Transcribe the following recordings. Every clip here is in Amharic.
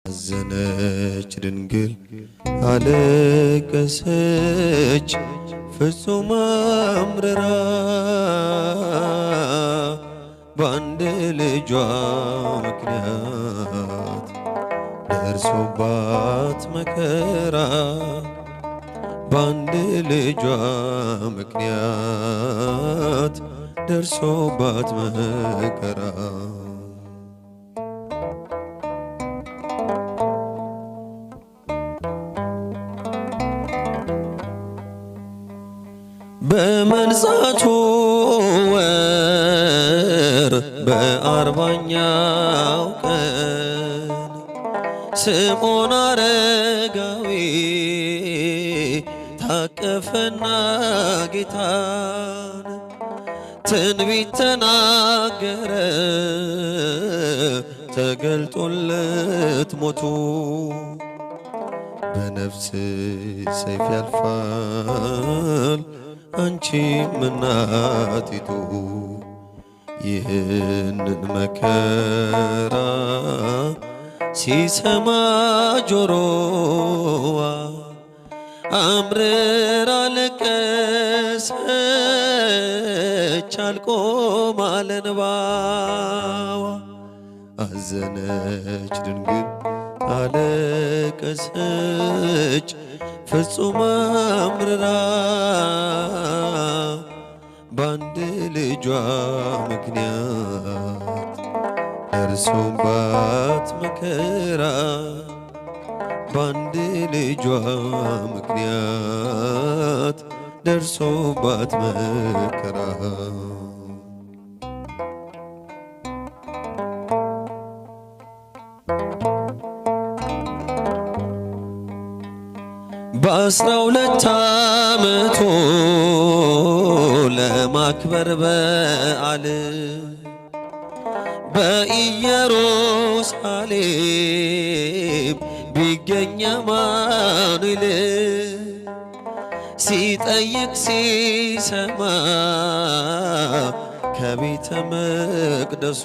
አዘነች ድንግል አለቀሰች ፍጹም አምርራ በአንድ ልጇ ምክንያት ደርሶባት መከራ በአንድ ልጇ ምክንያት ደርሶባት መከራ በመንጻቱ ወር በአርባኛው ቀን ስምዖን አረጋዊ ታቀፈና ጌታን ትንቢት ተናገረ ተገልጦለት ሞቱ በነፍስ ሰይፍ ያልፋል አንቺም እናቲቱ ይህንን መከራ ሲሰማ ጆሮዋ አምርራ አለቀሰች አልቆም አለ እንባዋ አዘነች ድንግል አለቀሰች ፍጹም አምርራ በአንድ ልጇ ምክንያት ደርሶባት መከራ በአንድ ልጇ ምክንያት ደርሶባት መከራ በ12 ዓመቱ ለማክበር በዓል በኢየሩሳሌም ቢገኝ አማኑኤል ሲጠይቅ ሲሰማ ከቤተ መቅደሱ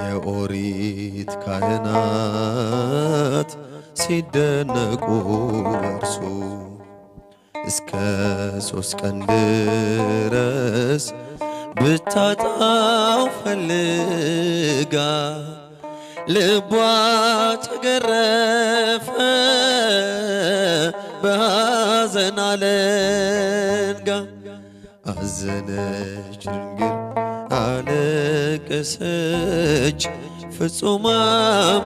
የኦሪት ካህናት ሲደነቁ በርሱ እስከ 3 ቀን ድረስ ብታጣው ፈልጋ ልቧ ተገረፈ በሐዘን አለንጋ አዘነች ድንግል አለቀሰች ፍጹም